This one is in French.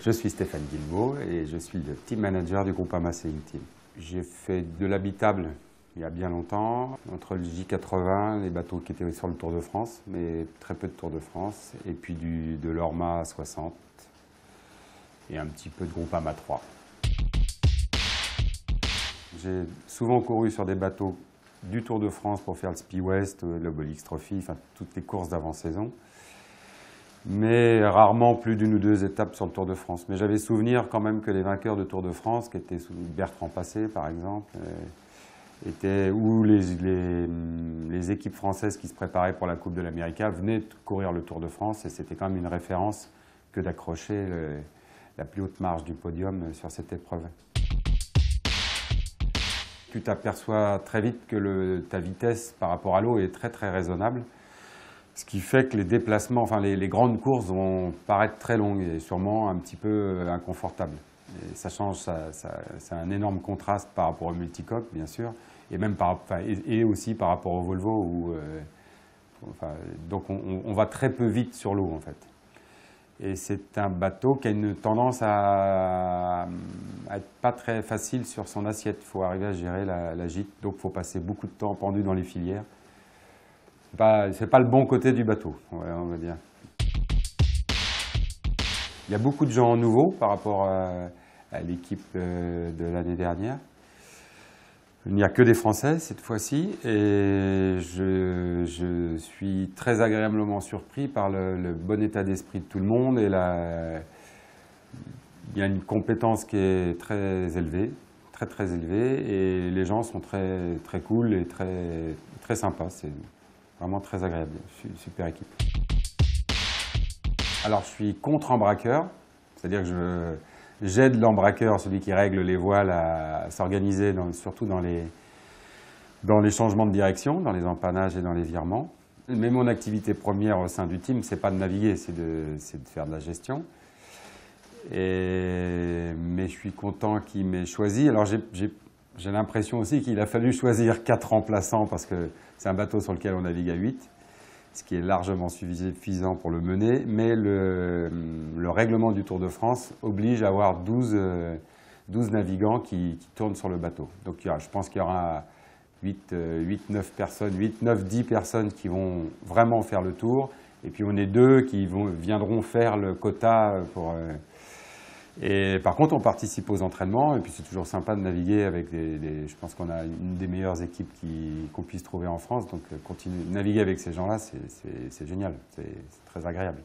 Je suis Stéphane Guilbeault et je suis le team manager du Groupama Sailing Team. J'ai fait de l'habitable il y a bien longtemps, entre le J80, les bateaux qui étaient sur le Tour de France, mais très peu de Tour de France, et puis de l'Orma 60 et un petit peu de Groupama 3. J'ai souvent couru sur des bateaux du Tour de France pour faire le Spi West, le Bolix Trophy, enfin toutes les courses d'avant-saison. Mais rarement plus d'une ou deux étapes sur le Tour de France. Mais j'avais souvenir quand même que les vainqueurs de Tour de France, qui étaient sous Bertrand Passé par exemple, ou les équipes françaises qui se préparaient pour la Coupe de l'Amérique venaient courir le Tour de France, et c'était quand même une référence que d'accrocher la plus haute marge du podium sur cette épreuve. Tu t'aperçois très vite que ta vitesse par rapport à l'eau est très très raisonnable. Ce qui fait que les déplacements, enfin les grandes courses vont paraître très longues et sûrement un petit peu inconfortables. Et ça change, c'est un énorme contraste par rapport au multicoque, bien sûr, et même et aussi par rapport au Volvo. Donc on va très peu vite sur l'eau en fait. Et c'est un bateau qui a une tendance à être pas très facile sur son assiette. Il faut arriver à gérer la gîte, donc il faut passer beaucoup de temps pendu dans les filières. C'est pas le bon côté du bateau, on va dire. Il y a beaucoup de gens nouveaux par rapport à l'équipe de l'année dernière. Il n'y a que des Français cette fois-ci, et je suis très agréablement surpris par le bon état d'esprit de tout le monde. Et il y a une compétence qui est très élevée, très élevée, et les gens sont très, très cool et très sympas. C'est vraiment très agréable, super équipe. Alors je suis contre-embraqueur, c'est-à-dire que j'aide l'embraqueur, celui qui règle les voiles, à s'organiser, surtout dans les changements de direction, dans les empannages et dans les virements. Mais mon activité première au sein du team, c'est pas de naviguer, c'est de faire de la gestion. Mais je suis content qu'il m'ait choisi. Alors j'ai l'impression aussi qu'il a fallu choisir 4 remplaçants, parce que c'est un bateau sur lequel on navigue à 8, ce qui est largement suffisant pour le mener. Mais le règlement du Tour de France oblige à avoir 12 navigants qui tournent sur le bateau. Donc je pense qu'il y aura 8-9 personnes, 8-9-10 personnes qui vont vraiment faire le tour. Et puis on est 2 qui viendront faire le quota pour... Et par contre, on participe aux entraînements, et puis c'est toujours sympa de naviguer avec je pense qu'on a une des meilleures équipes qu'on puisse trouver en France, donc naviguer avec ces gens-là, c'est génial, c'est très agréable.